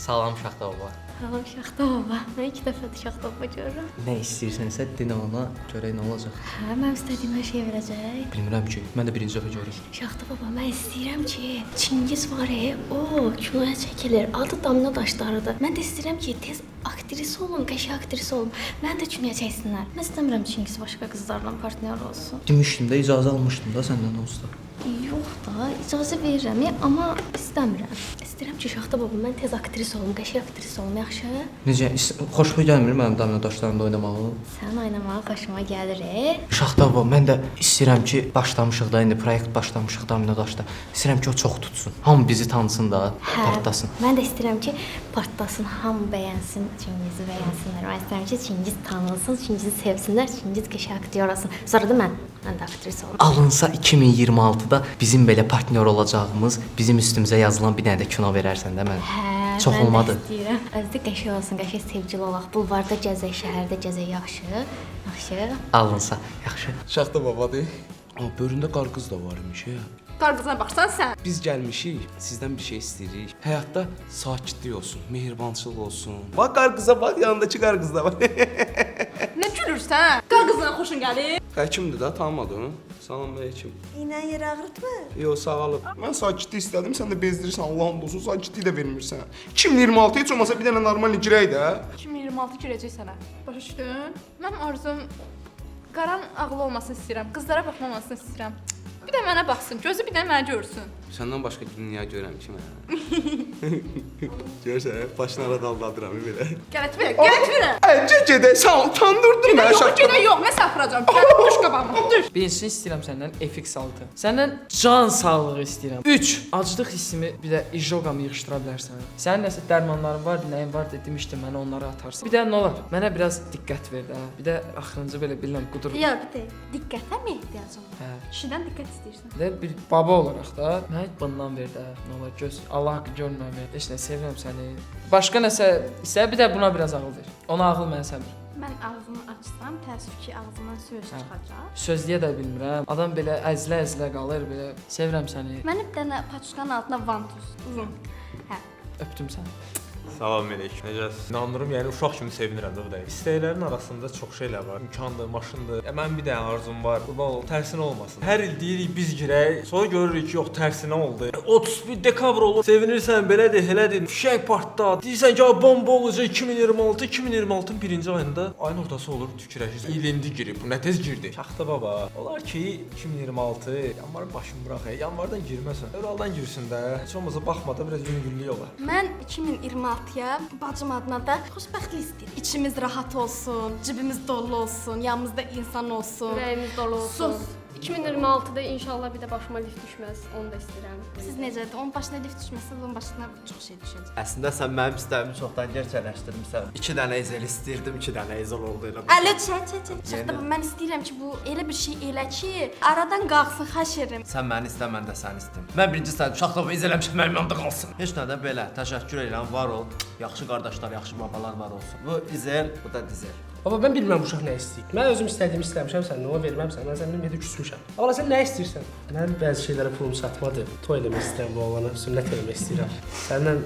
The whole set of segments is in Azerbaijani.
Salam Şaxta baba. Salam Şaxta baba. Mən ilk dəfədir Şaxta baba görürəm. Nə istəyirsənsə dinə ona, görək nə olacaq. Hə, mən istədiyim hər şey verəcək. Bilmirəm ki, mən də birinci dəfə görürəm. Şaxta baba, mən istəyirəm ki, Çingiz var o kinoya çəkilir. Adı Damla Daşlarıdır. Mən də istəyirəm ki, tez aktrisa olum, qəşəng aktrisa olum. Mən də kinoya çəksinlər. Mən istəmirəm Çingiz başqa qızlarla partnyor olsun. Demişdim də, icazə almışdım da səndən usta. Yox da, icazə verirəm, amma istəmirəm. İstəyirəm ki, Şaxta baba, mən tez aktrisa olum, qəşəng aktrisa olum, yaxşı? Necə, xoşuma gəlmir mənim Damla Daşlarında oynamağı? Sən oynamağı xoşuma gəlir. Şaxta baba, mən də istəyirəm ki, başlamışıq da, indi proyekt başlamışıq Damla Daşda. İstəyirəm ki, o çox tutsun. Hamı bizi tanısın da, partlasın. Mən də istəyirəm ki, partlasın, hamı bəyənsin, Çingizi bəyənsinlər. Mən istəyirəm ki, Çingiz tanınsın, Çingizi sevsinlər, Çingiz qəşəng aktyor olsun. Sonra da mən də aktrisa olum. Alınsa 2026-da bizim belə partnyor olacağımız, bizim üstümüzə yazılan bir dənə də kino verərsən də mən. Hə, çox olmadı. Mən istəyirəm. Özdə qəşəng olsun, qəşəng sevgili olaq. Bulvarda gəzək, şəhərdə gəzək, yaxşı? Yaxşı. Alınsa, yaxşı. Şaxta babadır. Amma böründə qarqız da var imiş ya. Qarqızına baxsan sən. Biz gəlmişik, sizdən bir şey istəyirik. Həyatda sakitlik olsun, mehribançılıq olsun. Bax qarqıza bax, yanındakı qarqız da var. Nə gülürsən? Qarqızına xoşun gəlir? Həkimdir də, tanımadın? Salam əleykum. İynən yer ağrıtmı? Yox, sağ olun. Mən sakitlik istədim, sən də bezdirirsən, Allahın dostu, sakitlik də vermirsən. 2026 heç olmasa bir dənə normal girək də. 2026 girəcək sənə. Başa düşdün? Mənim arzum qaran ağlı olmasını istəyirəm. Qızlara baxmamasını istəyirəm. Bir də mənə baxsın, gözü bir də məni görsün. Səndən başqa dünya görəm ki mən. Görsən, başını daldadıram belə. Gələtmə, gələtmə. Əncə gedək, sən utandırdın Yox, mən Şaxta. gedə yox, mən səni aparacağam. Gəl, düş qabağıma, düş. Birincisini istəyirəm səndən FX6. Səndən can sağlığı istəyirəm. 3. Aclıq hissimi bir də ijoqamı yığışdıra bilərsən. Sənin nəsə dərmanların var, nəyin var demişdim, mənə onları atarsan. Bir də nə olar? Mənə biraz diqqət ver də. Bir də axırıncı belə bilmirəm qudur. Ya bir də diqqətə mi ehtiyacın var? Hə. Kişidən diqqət istəyirsən. Bir də bir baba olaraq da mənə bundan ver də. Nə olar göz Allah haqqı görməmi. Heç nə sevirəm səni. Başqa nəsə isə bir də buna biraz ağıl ver. Ona ağıl mənə səmir. Mən ağzımı açsam, təəssüf ki, ağzımdan söz çıxacaq. Söz deyə də bilmirəm. Adam belə əzlə-əzlə qalır belə. Sevirəm səni. Mənim bir dənə paçkanın altına vantus uzun. Hə. Öpdüm səni. Salam əleykum. Necəsiz? İnanıram, yəni uşaq kimi sevinirəm də bu dəqiqə. İstəklərin arasında çox şeylər var. İmkandır, maşındır. Mənim bir dənə arzum var. Qurban olum, tərsinə olmasın. Hər il deyirik biz girək, sonra görürük ki, yox, tərsinə oldu. 31 dekabr olur. Sevinirsən, belədir, elədir. Fişək partda. Deyirsən ki, bomba olacaq 2026. 2026-ın 1-ci ayında ayın ortası olur, tükürəşir. İl indi girib. Bu nə tez girdi. Şaxta baba. Olar ki, 2026 yanvarın başını burax. Yanvardan girməsən. Fevraldan girsin də. Heç olmasa baxmada biraz yüngüllük olar. Mən 2026-ya bacım adına da xoşbəxtlik istəyirəm. İçimiz rahat olsun, cibimiz dolu olsun, yanımızda insan olsun. Ürəyimiz dolu olsun. Sus. 2026-da inşallah bir də başıma lift düşməz, onu da istəyirəm. Siz necədir? Onun başına lift düşməsə, onun başına çox şey düşəcək. Əslində sən mənim istəyimi çoxdan gerçəkləşdirmisən. 2 dənə ezel istəyirdim, 2 dənə ezel oldu elə. Ələ çək. Şaxta mən istəyirəm ki, bu elə bir şey elə ki, aradan qalxsın, xahiş edirəm. Sən məni istə, mən də səni istəyim. Mən birinci istədim, uşaqlar ezel eləmişəm, mənim yanımda qalsın. Heç nə də belə, təşəkkür edirəm, var ol. Yaxşı qardaşlar, yaxşı babalar var olsun. Bu izel, bu da dizel. Baba mən bilmirəm uşaq nə istəyir. Mən özüm istədiyimi istəmişəm, sən nə verməmsən. Mən səndən bir də küsmüşəm. Amma sən nə istəyirsən? Mən bəzi şeylərə pulum çatmadı. Toy eləmək istəyirəm bu oğlana, sünnət eləmək istəyirəm. Səndən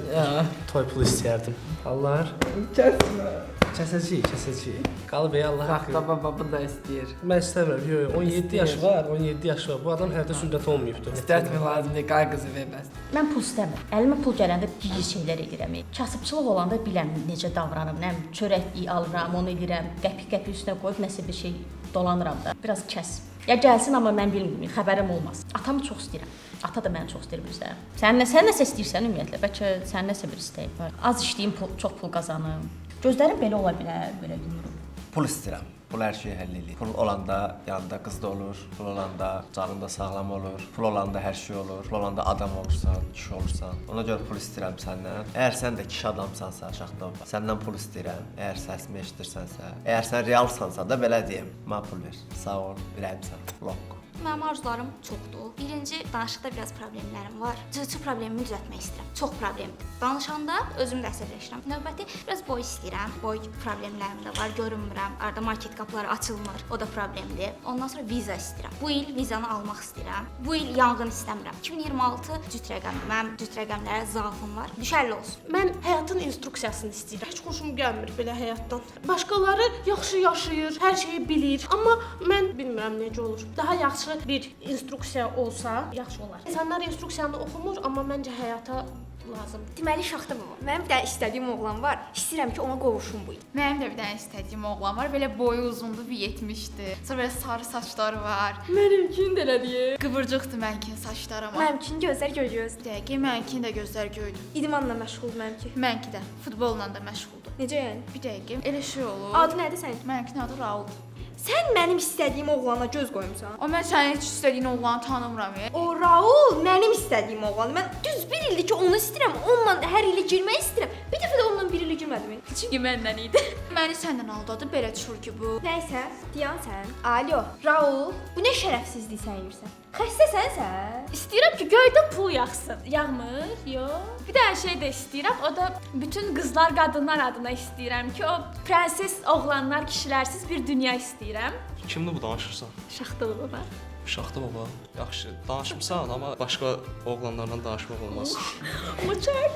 toy pulu istəyərdim. Allah. Kəsmə. Kəsəcəyik. Qalıb Allah haqqı. Şaxta baba bu da istəyir. Mən istəmirəm. Yox, 17 yaşı var, 17 yaşı var. Bu adam hərdə sünnət olmayıbdı. İstətmə lazımdır, qayğızı verməz. Mən pul istəmirəm. Əlimə pul gələndə gizli şeylər edirəm. Kasıbçılıq olanda biləm necə davranım. Nəm çörək alıram, onu edirəm. Qəpik üstünə qoyub nəsə bir şey dolanıram da. Biraz kəs. Ya gəlsin amma mən bilmirəm, xəbərim olmaz. Atamı çox istəyirəm. Ata da məni çox istəyir bizdə. Sən nəsə istəyirsən ümumiyyətlə. Bəlkə sən nəsə bir istəyin var. Az işləyim, çox pul qazanım. Gözlərim belə ola bilər, belə bilmirəm. Pul istəyirəm. Pul hər şeyi həll edir. Pul olanda yanında qız da olur, pul olanda canın da sağlam olur, pul olanda hər şey olur, pul olanda adam olursan, kişi olursan. Ona görə pul istəyirəm səndən. Əgər sən də kişi adamsansa, Şaxta baba, səndən pul istəyirəm. Əgər səsimi eşidirsənsə, əgər sən realsansa da belə deyim, mənə pul ver. Sağ ol, ürəyimsən. Lokko. Mənim arzularım çoxdur. Birinci, danışıqda biraz problemlərim var. Cıvıcı problemimi düzəltmək istəyirəm. Çox problemdir. Danışanda özümü də əsəbləşirəm. Növbəti, biraz boy istəyirəm. Boy problemlərim də var, görünmürəm. Arada market qapıları açılmır. O da problemdir. Ondan sonra viza istəyirəm. Bu il vizanı almaq istəyirəm. Bu il yanğın istəmirəm. 2026 cüt rəqəmdir. Mənim cüt rəqəmlərə zaafım var. Düşərli olsun. Mən həyatın instruksiyasını istəyirəm. Heç xoşum gəlmir belə həyatdan. Başqaları yaxşı yaşayır, hər şeyi bilir, amma mən bilmirəm necə olur. Daha yaxşı bir instruksiya olsa, yaxşı olar. İnsanlar instruksiyanı oxumur, amma məncə həyata lazımdır. Deməli Şaxta baba, mənim bir dənə istədiyim oğlan var. İstəyirəm ki, ona qovuşum bu il. Mənim də bir dənə istədiyim oğlan var. Belə boyu uzundur, 1.70-dir. Sonra belə sarı saçları var. Mənimkin də elədir. Qıvırcıqdır mənkin saçları amma. Mənimkin gözlər göy-gözdür. Dəqiq, mənkin də gözlər göydür. İdmanla məşğul mənimki. Mənki də futbolla da məşğuldur. Necə yəni? Bir dəqiqə, elə şey olur. Adı nədir sənin? Mənkinin adı Rauldur. Sən mənim istədiyim oğlana göz qoymusan. O mən sənin heç istədiyin oğlanı tanımıram. O Raul mənim istədiyim oğlan. Mən düz 1 ildir ki, onu istəyirəm. Onunla hər ilə girmək istəyirəm. Bir dəfə də onunla 1 ilə girmədim. Çünki məndən idi. Məni səndən aldadı, belə çıxır ki bu. Nəysə, dayan sən. Alo, Raul, bu nə şərəfsizlik sən yürsən? Xəstəsən sən? İstəyirəm ki, göydən pul yağsın. Yağmır? Yox. Bir dənə şey də istəyirəm. O da bütün qızlar, qadınlar adına istəyirəm ki, o prenses oğlanlar, kişilərsiz bir dünya istəyirəm. Kimdir bu danışırsan? Şaxta baba. Şaxta baba. Yaxşı, danışmısan, amma başqa oğlanlarla danışmaq olmaz. Mıçak.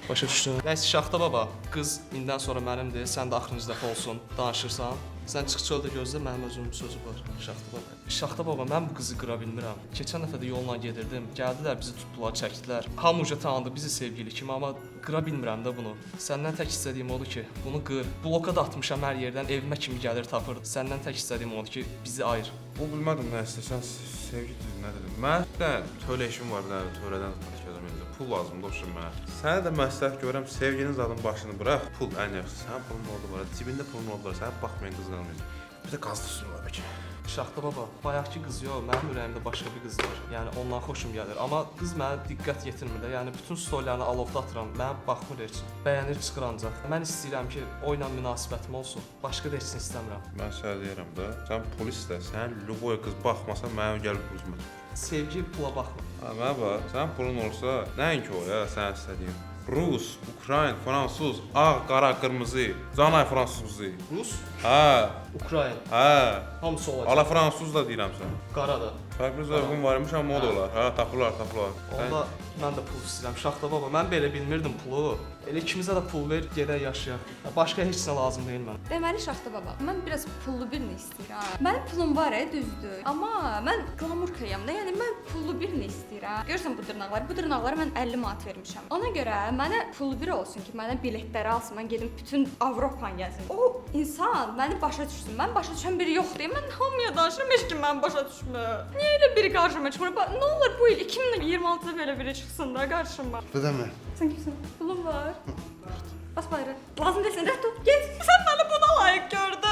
Başa düşdün. Nəysə Şaxta baba, qız indən sonra mənimdir. Sən də axırıncı dəfə olsun. Danışırsan. Sən çıx çöldə gözlə, mənim özümün sözü var. Şaxta baba. Şaxta baba, mən bu qızı qıra bilmirəm. Keçən dəfə də yolla gedirdim. Gəldilər, bizi tutdular, çəkdilər. Hamı uca tanıdı bizi sevgili kimi, amma qıra bilmirəm də bunu. Səndən tək istədiyim odur ki, bunu qır. Bloka da atmışam hər yerdən, evimə kimi gəlir tapır. Səndən tək istədiyim odur ki, bizi ayır. Bu bilmədim nə istəsən sevgi dedim, nə dedim. Mən bir dənə tövlə işim var, bir dənə tövlədən danışacağam indi. Pul lazımdır o mənə. Sənə də məsləhət görürəm, sevginin zadın başını burax. Pul ən yaxşısı. Sənin pulun oldu var, cibində pulun oldu var. Sənə baxmayın qızqanmayın. Bir də qazlı üstün var bəlkə. Şaxta baba, bayaqki qız yox, mənim ürəyimdə başqa bir qız var. Yəni ondan xoşum gəlir, amma qız mənə diqqət yetirmir də. Yəni bütün storylərini alovda atıram, mənə baxmır heç. Bəyənir çıxır ancaq. Mən istəyirəm ki, o ilə münasibətim olsun. Başqa da heç nə istəmirəm. Mən sənə deyirəm də, sən polis də, sən Luboya qız baxmasa mənim gəlib üzmə. Sevgi pula baxmır. Ha, mənə bax, sənin pulun olsa, nəinki o ya, sən istədiyin. Rus, Ukrayn, fransuz, ağ, qara, qırmızı, canay fransızı. Rus, Hə, Ukrayn, hə. hamısı olacaq. Ala fransuz da deyirəm sən. Qara da. Fərqli zövqün varmış, amma o da olar. Hə, tapılar. Onda mən də pul istəyirəm. Şaxta baba, mən belə bilmirdim pulu. Elə ikimizə də pul ver, gedək yaşayaq. Başqa heç nə lazım deyil mənə. Deməli Şaxta baba, mən biraz pullu birini istəyirəm. Mənim pulum var, düzdür. Amma mən glamurkayam da, yəni mən pullu birini istəyirəm. Görürsən bu dırnaqları mən 50 manat vermişəm. Ona görə mənə pullu biri olsun ki, mənə biletləri alsın, mən gedim bütün Avropanı gəzim. O insan məni başa düşsün. Mən başa düşən biri yoxdur. Mən hamıya danışıram, heç kim məni başa düşmür. Niyə elə biri qarşıma çıxmır? Nə olur bu il 2026-da belə biri çıxsın da qarşıma. Bu da mən. Sən kimsən? Pulum var. Bas bayra. Lazım deyilsən, rədd ol. Get. Sən məni buna layiq gördün.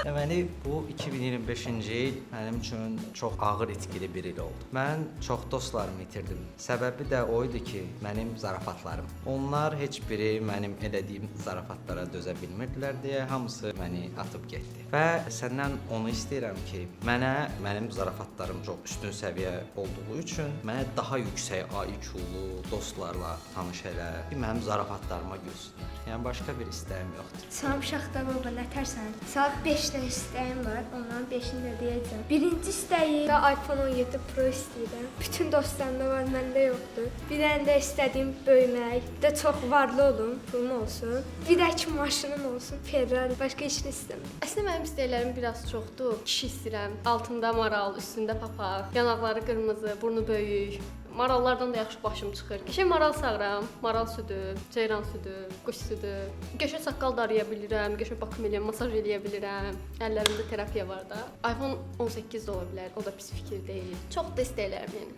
Deməli, bu 2025-ci il mənim üçün çox ağır itkili bir il oldu. Mən çox dostlarımı itirdim. Səbəbi də o idi ki, mənim zarafatlarım. Onlar heç biri mənim elədiyim zarafatlara dözə bilmirdilər deyə hamısı məni atıb getdi. Və səndən onu istəyirəm ki, mənim zarafatlarım çox üstün səviyyə olduğu üçün mənə daha yüksək IQ-lu dostlarla tanış elə ki, mənim zarafatlarıma gülsünlər. Yəni başqa bir istəyim yoxdur. Salam Şaxta baba, nətərsən? Saat 5-də istəyim var, onların 5-ini də deyəcəm. Birinci istəyim də iPhone 17 Pro istəyirəm. Bütün dostlarımda var, məndə yoxdur. Bir dənə də istədiyim böyümək, də çox varlı olum, pulum olsun. Bir də ki maşınım olsun, Ferrari, başqa heç nə istəmirəm. Əslində mənim istəklərim biraz çoxdur. Kişi istəyirəm, altında maral, üstündə papaq, yanaqları qırmızı, burnu böyük. Marallardan da yaxşı başım çıxır. Qəşəng maral sağıram, maral südü, ceyran südü, quş südü. Qəşəng saqqal daraya bilirəm, qəşəng baxım eləyəm, masaj eləyə bilirəm. Əllərimdə terapiya var da. iPhone 18 də ola bilər, o da pis fikir deyil. Çox da istəklərim yəni.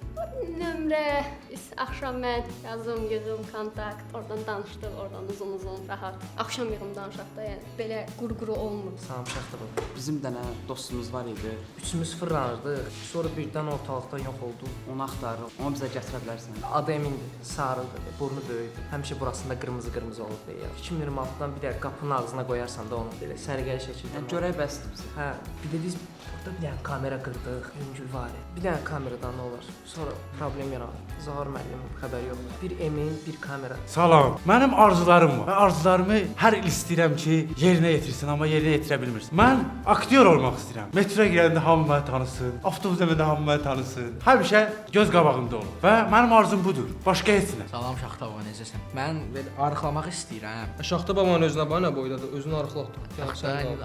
Nömrə, axşam mən yazım, gözüm, kontakt, oradan danışdıq, oradan uzun-uzun, rahat. Axşam yığım danışaq da, yəni belə quru-quru olmur. Salam Şaxta baba. Bizim dənə dostumuz var idi. Üçümüz fırlanırdıq. Sonra birdən ortalıqdan yox oldu. Onu axtarırıq. Amma bizə gətirə bilərsən. Adı Emindir, sarıdır, burnu böyükdür. Həmişə burasında qırmızı olub deyir. 2026-dan bir də qapının ağzına qoyarsan da onu belə səliqəli şəkildə. Görək bəsdir bizə. Hə, bir də biz burada bir dənə kamera qırdıq, yüngül var. Bir dənə kameradan nə olar? Sonra problem yaranır. Zahar müəllimin xəbəri yoxdur. Bir Emin, bir kamera. Salam. Mənim arzularım var. Mən arzularımı hər il istəyirəm ki, yerinə yetirsin, amma yerinə yetirə bilmirsən. Mən aktyor olmaq istəyirəm. Metroya girəndə hamı məni tanısın, avtobus evində hamı məni tanısın. Həmişə göz qabağımda olum. Və mənim arzum budur. Başqa heç nə. Salam Şaxta baba, necəsən? Mən belə arıqlamaq istəyirəm. Şaxta babanın özünə bax nə boydadır, özünü arıqlatdı.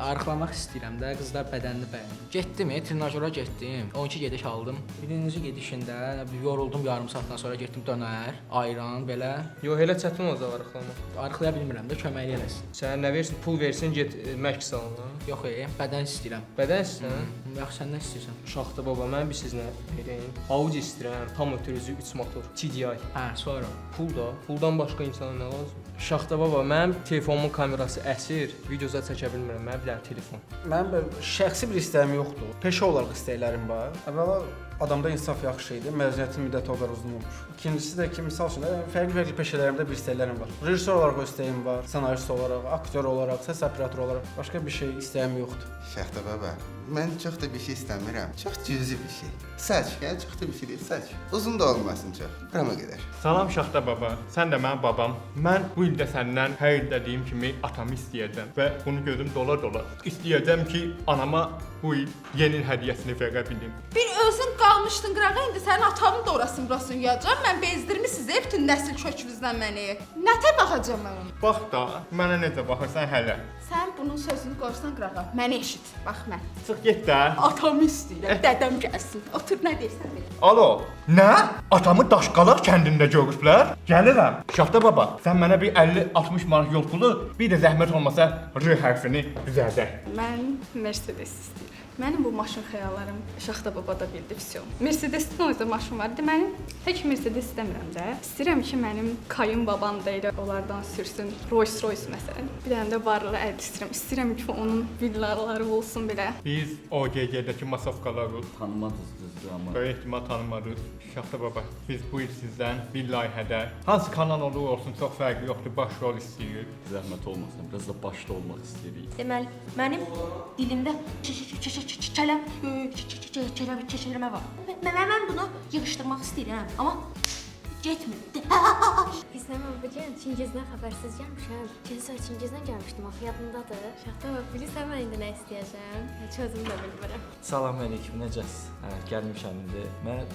Arıqlamaq istəyirəm də, qızlar bədənini bəyənir. Getdim, trenajora getdim. 12 gediş aldım. Birinci gedişində yoruldum, yarım saatdan sonra getdim dönər, ayran belə. Yox, elə çətin olacaq arıqlamaq. Arıqlaya bilmirəm də, kömək eləsin. Sənə nə versin? Pul versin, get məşq salona. Yox, bədən istəyirəm. Bədən istəyirsən? Yaxşı, sən nə istəyirsən? Şaxta baba, mən bir sizinə vereyim. Audi istəyirəm, tam ötürücü 3 motor, TDI. Hə, sonra. Pul da. Puldan başqa insana nə lazım? Şaxta baba, mənim telefonumun kamerası əsir, videoza çəkə bilmirəm, mənə bir dənə telefon. Mənim belə şəxsi bir istəyim yoxdur. Peşə olaraq istəklərim var. Əvvəla adamda insaf yaxşı idi, məzuniyyətin müddəti o qədər uzun olmuş. İkincisi də ki, misal üçün fərqli peşələrimdə bir istəklərim var. Rejissor olaraq o istəyim var, ssenarist olaraq, aktyor olaraq, səs operatoru olaraq başqa bir şey istəyim yoxdur. Şaxta baba, mən çox da bir şey istəmirəm. Çox cüzi bir şey. Saç, yəni çox da bir şey deyil, saç. Uzun da olmasın çox. Burama qədər. Salam Şaxta baba, sən də mənim babam. Mən bu ildə səndən hər il dediyim kimi atamı istəyəcəm və bunu gözüm dola-dola istəyəcəm ki, anama bu il yeni il hədiyyəsini verə bilim. Bir özün qalmışdın qırağa, indi sənin atamın da orasını burasını yuyacam. Mən bezdirmisiniz bütün nəsil kökünüzdən məni. Nətə baxacam mən onu? Bax da, mənə necə baxırsan hələ. Sən bunun sözünü qoysan qırağa, məni eşit. Bax mən. Çıx get də. Atamı istəyirəm, dədəm gəlsin. Otur, nə deyirsən belə? Alo, nə? Atamı Daşqalaq kəndində görüblər? Gəlirəm. Şaxta baba, sən mənə bir 50-60 manat yol pulu, bir də zəhmət olmasa R hərfini düzəldək. Mən Mercedes istəyirəm. Mənim bu maşın xəyallarım Şaxta baba da bildi, vəsə. Mercedes-in o yüzden maşın var. Deməli, tək Mercedes istəmirəm də. İstəyirəm ki, mənim kayın babam da elə onlardan sürsün. Rolls-Royce məsələn. Bir dənə də varlı əldə istəyirəm. İstəyirəm ki, onun villaları olsun belə. Biz OGG-dəki masovkaları tanımadınız düzdür amma. Böyük ehtimal tanımadınız. Şaxta baba, biz bu il sizdən bir layihədə hansı kanal olur olsun çox fərqli yoxdur, baş rol istəyirik. Zəhmət olmasın, biraz da başda olmaq istəyirik. Deməli, mənim dilimdə çələmə var. Mən bunu yığışdırmaq istəyirəm, amma getmir. İslam abicim, Çingizdən xəbərsiz gəlmişəm. Keçən Çingizdən gəlmişdim, axı yadındadır. Şaxta bax, bilirsən mən indi nə istəyəcəm? Heç özüm də bilmirəm. Salam əleyküm, necəsiz? Gəlmişəm indi. Mən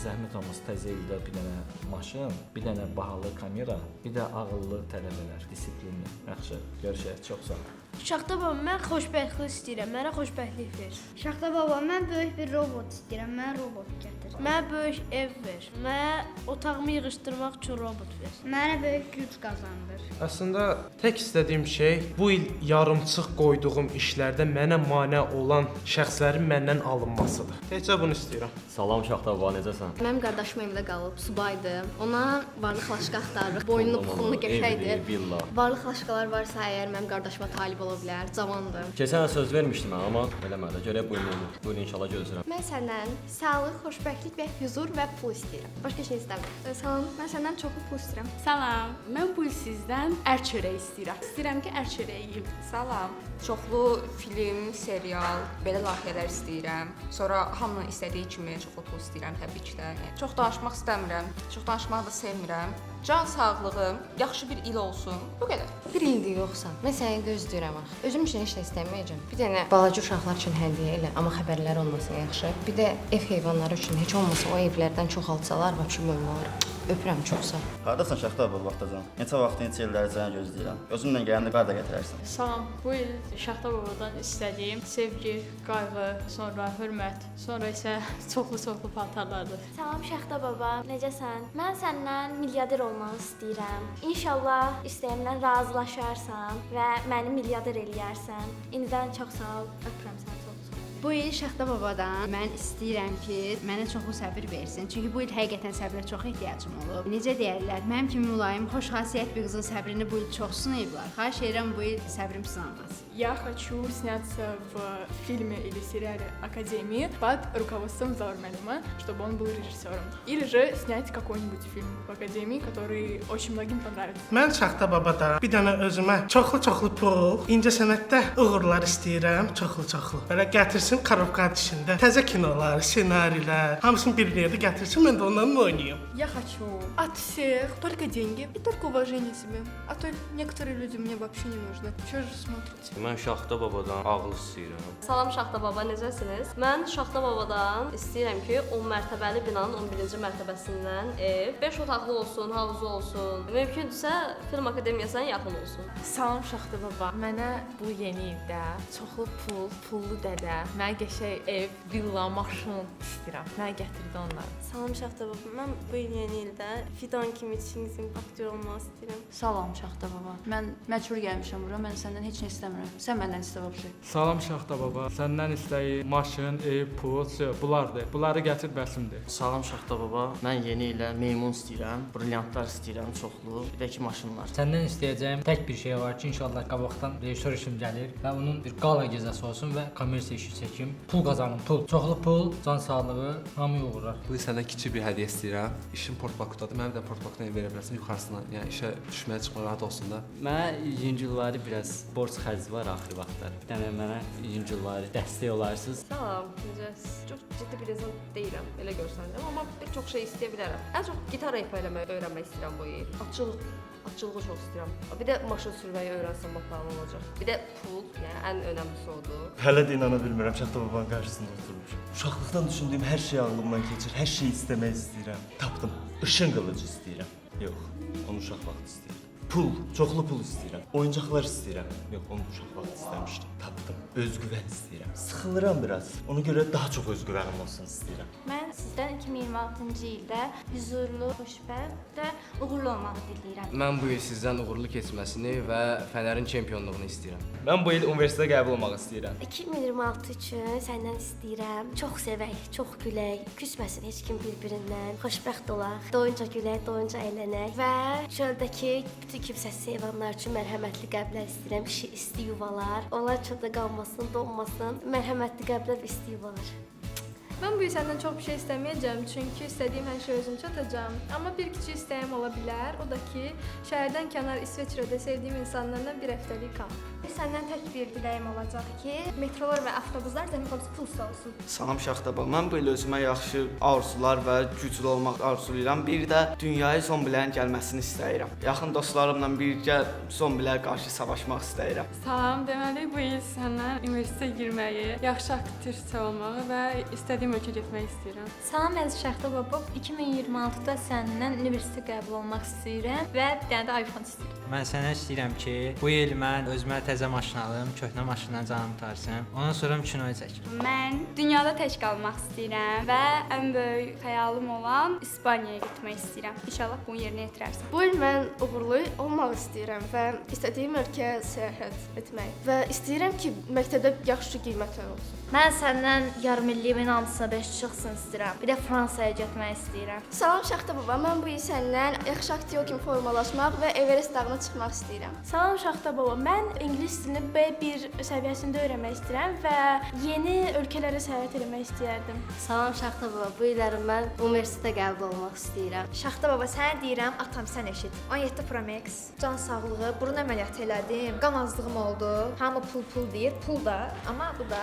zəhmət olmasa təzə ildə bir dənə maşın, bir dənə bahalı kamera, bir də ağıllı tələbələr, disiplinli. Yaxşı, görüşək, çox sağ ol. Şaxta baba, mən xoşbəxtlik istəyirəm. Mənə xoşbəxtlik ver. Şaxta baba, mən böyük bir robot istəyirəm. Mənə robot gətir. Mənə böyük ev ver. Mənə otağımı yığışdırmaq üçün robot ver. Mənə böyük güc qazandır. Əslində tək istədiyim şey bu il yarımçıq qoyduğum işlərdə mənə mane olan şəxslərin məndən alınmasıdır. Təkcə bunu istəyirəm. Salam Şaxta baba, necəsən? Mənim qardaşım evdə qalıb, subaydı. Ona varlıq laşqa axtarırıq. Boynlu puxunlu qəşəngdir. Varlıq laşqalar varsa əgər mənim qardaşıma talib ola bilər, cavandır. Keçən il söz vermişdim mən, amma eləmədi. Görək bu il nə olur. Bu il inşallah gözləyirəm. Mən səndən sağlıq, xoşbəxtlik və huzur və pul istəyirəm. Başqa şey istəmirəm. Salam, mən səndən çoxlu pul istəyirəm. Salam, mən bu il sizdən ər çörəyi istəyirəm. İstəyirəm ki, ər çörəyi yeyim. Salam, çoxlu film, serial, belə layihələr istəyirəm. Sonra hamının istədiyi kimi çoxlu pul istəyirəm təbii ki də. Çox danışmaq istəmirəm, çox danışmağı da sevmirəm. Can sağlığım, yaxşı bir il olsun. Bu qədər. Bir ildir yoxsa. Mən səni gözləyirəm axı. Özüm üçün heç nə istəməyəcəm. Bir dənə balaca uşaqlar üçün hədiyyə elə, amma xəbərlər olmasa yaxşı. Bir də ev heyvanları üçün heç olmasa o evlərdən çoxaltsalar, vəbşi mühüm olar. Öpürəm çox sağ. Hardasan Şaxta bu vaxtacan? Neçə vaxt, neçə illər səni gözləyirəm. Özünlə gələndə qar da gətirərsən. Salam, bu il Şaxta babadan istədiyim sevgi, qayğı, sonra hörmət, sonra isə çoxlu paltarlardır. Salam Şaxta baba, necəsən? Mən səndən milyarder olmaq istəyirəm. İnşallah istəyimdən razılaşarsan və məni milyarder eləyərsən. İndidən çox sağ ol. Öpürəm səni çox. Bu il Şaxta babadan mən istəyirəm ki, mənə çoxlu səbir versin. Çünki bu il həqiqətən səbrə çox ehtiyacım olub. Necə deyirlər, mənim kimi mülayim, xoş xasiyyət bir qızın səbrini bu il çox sınayıblar. Xahiş edirəm bu il səbrim sınanmasın. Я хочу сняться в фильме или сериале «Академии» под руководством Заур Мэлима, чтобы он был режиссером. Или же снять какой-нибудь фильм в Академии, который очень многим понравится. Mən Şaxta babadan bir dənə özümə çoxlu pul, incəsənətdə uğurlar istəyirəm, çoxlu. Belə gətirsin koробka içində təzə kinolar, ssenarilər, hamısını bir yerdə gətirsin, mən də onlarla oynayım. Я хочу от всех только деньги и только уважение себе. А то некоторые люди мне вообще не нужны. Чего же смотрите? Mən Şaxta babadan ağıl istəyirəm. Salam Şaxta baba, necəsiniz? Mən Şaxta babadan istəyirəm ki, 10 mərtəbəli binanın 11-ci mərtəbəsindən ev, 5 otaqlı olsun, havuzu olsun. Mümkündürsə film akademiyasına yaxın olsun. Salam Şaxta baba. Mənə bu yeni ildə çoxlu pullu dədə, mənə qəşəng ev, villa, maşın istəyirəm. Mənə gətirdi onlar. Salam Şaxta baba. Mən bu il yeni ildə Fidan kimi Çingizin aktyor olmaq istəyirəm. Salam Şaxta baba. Mən məcbur gəlmişəm bura. Mən səndən heç nə istəmirəm. Sən məndən istə vəbsə. Salam Şaxta baba. Səndən istəyi maşın, ev, pul, bulardır. Bunları gətir bəsimdir. Salam Şaxta baba. Mən yeni ilə meymun istəyirəm, brilyantlar istəyirəm, çoxlu, bir də ki maşınlar. Səndən istəyəcəyim tək bir şey var ki, inşallah qabaqdan rejissor işim gəlir və onun bir qala gecəsi olsun və kommersiya işi çəkim. Pul qazanım, pul. Çoxlu pul, can sağlığı hamıya uğurlar. Bu il səndən kiçik bir hədiyyə istəyirəm. İşim Portbakdadır. Mənim də Portbakdan verə bilərsən yuxarısına. Yəni işə düşməyə çıxmağa rahat olsun da. Mənə yüngülləri biraz borc xərci var axır vaxtlar. Bir dənə mənə yüngülləri dəstək olarsınız. Salam, necəsiz? Çox ciddi bir insan deyiləm, elə görsənsəm, amma bir çox şey istəyə bilərəm. Ən çox gitar ifa öyrənmək istəyirəm bu il. Açılığı çox istəyirəm. Bir də maşın sürməyi öyrənsəm bakalım olacaq. Bir də pul, yəni ən önəmlisi odur. Hələ də inana bilmirəm, Şaxta babanın qarşısında oturmuşam. Uşaqlıqdan düşündüyüm hər şey ağlımdan keçir, hər şeyi istəmək istəyirəm. Tapdım. Işın qılıcı istəyirəm. Yox, onu uşaq vaxtı istəyirəm. Pul, çoxlu pul istəyirəm. Oyuncaqlar istəyirəm. Yox, onu uşaq vaxtı istəmişdim. Tapdım. Özgüvən istəyirəm. Sıxılıram biraz. Ona görə daha çox özgüvənim olsun istəyirəm. Mən sizdən 2026-cı ildə huzurlu, xoşbəxt və uğurlu olmağı diləyirəm. Mən bu il sizdən uğurlu keçməsini və Fənərin çempionluğunu istəyirəm. Mən bu il universitetə qəbul olmaq istəyirəm. 2026 üçün səndən istəyirəm. Çox sevək, çox gülək, küsməsin heç kim bir-birindən, xoşbəxt olaq, doyunca gülək, doyunca əylənək və çöldəki bütün kimsəsiz heyvanlar üçün mərhəmətli qəlblər istəyirəm, isti yuvalar. Onlar çöldə qalmasın, donmasın. Mərhəmətli qəblər və isti yuvalar. Mən bu il səndən çox bir şey istəməyəcəm, çünki istədiyim hər şey özüm çatacağam. Amma bir kiçik istəyim ola bilər, o da ki, şəhərdən kənar İsveçrədə sevdiyim insanlarla bir həftəlik qal. Səndən tək bir diləyim olacaq ki, metrolar və avtobuslar zəmixobus pulsuz olsun. Salam Şaxta baba. Mən bu il özümə yaxşı arzular və güclü olmaq arzulayıram. Bir də dünyaya zombilərin gəlməsini istəyirəm. Yaxın dostlarımla birgə zombilərə qarşı savaşmaq istəyirəm. Salam, deməli bu il səndən universitetə girməyi, yaxşı aktrisa olmağı və istədiyim ölkə getmək istəyirəm. Salam əziz Şaxta baba. 2026-da səndən universitetə qəbul olmaq istəyirəm və bir dənə də iPhone istəyirəm. Mən sənə istəyirəm ki, bu il mən özümə təzə maşın alım, köhnə maşından canımı qurtarsın. Ondan sonra kinoya çəkim. Mən dünyada tək qalmaq istəyirəm və ən böyük xəyalım olan İspaniyaya getmək istəyirəm. İnşallah bunu yerinə yetirərsən. Bu il mən uğurlu olmaq istəyirəm və istədiyim ölkəyə səyahət etmək və istəyirəm ki, məktəbdə yaxşı qiymətlər olsun. Mən səndən yarım illiyimin hamısına 5 çıxsın istəyirəm. Bir də Fransaya getmək istəyirəm. Salam Şaxta baba, mən bu il səndən yaxşı aktyor kimi formalaşmaq və Everest dağına çıxmaq istəyirəm. Salam Şaxta baba, mən ingilis dilini B1 səviyyəsində öyrənmək istəyirəm və yeni ölkələrə səyahət etmək istəyərdim. Salam Şaxta baba, bu illərim mən universitetə qəbul olmaq istəyirəm. Şaxta baba, sənə deyirəm, atam sən eşit. 17 Pro Max, can sağlığı, burun əməliyyatı elədim, qan azlığım oldu. Hamı pul deyir, pul da, amma bu da.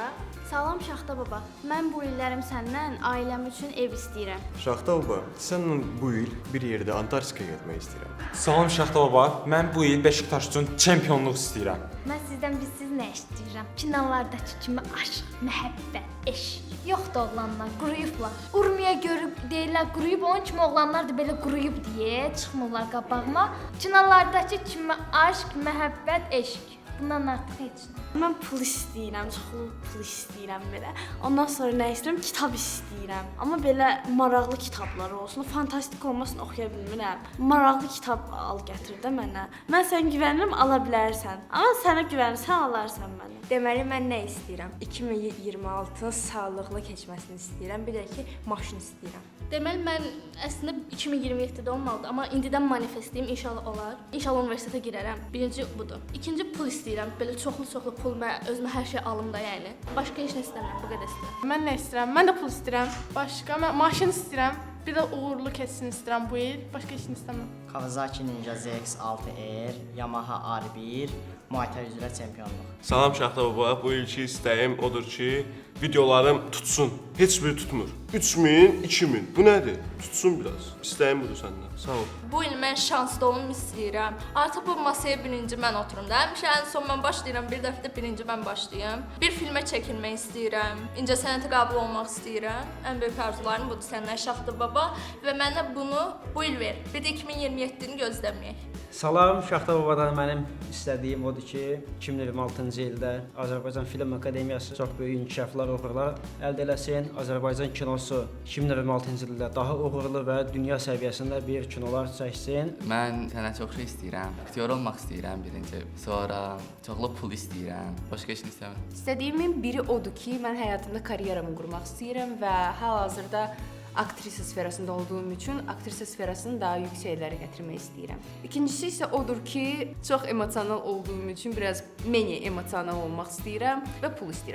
Salam Şaxta baba, mən bu illərim səndən ailəm üçün ev istəyirəm. Şaxta baba, sənlə bu il bir yerdə Antarktikaya getmək istəyirəm. Salam Şaxta baba, mən bu il Beşiktaş üçün çempionluq istəyirəm. Mən sizdən bilsiz nə istəyirəm? Kinallardakı kimi aşk, məhəbbət, eşq. Yoxdur oğlanlar, quruyublar. Urmiya görüb deyirlər quruyub, onun kimi oğlanlar da belə quruyub deyə çıxmırlar qabağıma. Kinallardakı kimi aşk, məhəbbət, eşq. Bundan artıq heç nə. Mən pul istəyirəm, çoxlu pul istəyirəm belə. Ondan sonra nə istəyirəm? Kitab istəyirəm. Amma belə maraqlı kitablar olsun, fantastik olmasın oxuya bilmirəm. Maraqlı kitab al gətir də mənə. Mən sənə güvənirəm, ala bilərsən. Amma sənə güvənirsən, alarsan mənə. Deməli mən nə istəyirəm? 2026-nın sağlıqlı keçməsini istəyirəm. Bir də ki, maşın istəyirəm. Deməli mən əslində 2027-də olmalıdır, amma indidən manifestliyim, inşallah olar. İnşallah universitetə girərəm. Birinci budur. İkinci pul istəyirəm. Belə çoxlu pul mən özümə hər şey alım da, yəni. Başqa heç nə istəmirəm, bu qədər istəyirəm. Mən nə istəyirəm? Mən də pul istəyirəm. Başqa mən maşın istəyirəm. Bir də uğurlu keçsin istəyirəm bu il. Başqa heç nə istəmirəm. Kawasaki Ninja ZX-6R, Yamaha R1, Muay Thai üzrə çempionluq. Salam Şaxta baba, bu ilki istəyim odur ki, videolarım tutsun. Heç biri tutmur. 3000, 2000. Bu nədir? Tutsun biraz. İstəyim budur səndən. Sağ ol. Bu il mən şanslı olum istəyirəm. Artıq bu masaya birinci mən oturum da. Həmişə ən son mən başlayıram, bir dəfə də birinci mən başlayım. Bir filmə çəkilmək istəyirəm. İncəsənətə qəbul olmaq istəyirəm. Ən böyük arzularım budur səndən Şaxta baba və mənə bunu bu il ver. Bir də 2027-ni gözləməyək. Salam, Şaxta babadan mənim istədiyim odur ki, 2026-cı ildə Azərbaycan Film Akademiyası çox böyük inkişaflar uğurlar əldə eləsin. Azərbaycan kinosu 2026-cı ildə daha uğurlu və dünya səviyyəsində bir kinolar çəksin. Mən sənə çox şey istəyirəm. Aktyor olmaq istəyirəm birinci. Sonra çoxlu pul istəyirəm. Başqa heç nə istəmirəm. İstədiyimin biri odur ki, mən həyatımda karyeramı qurmaq istəyirəm və hal-hazırda aktrisa sferasında olduğum üçün aktrisa sferasını daha yüksəklərə gətirmək istəyirəm. İkincisi isə odur ki, çox emosional olduğum üçün biraz mini emosional olmaq istəyirəm və pul istəyirəm.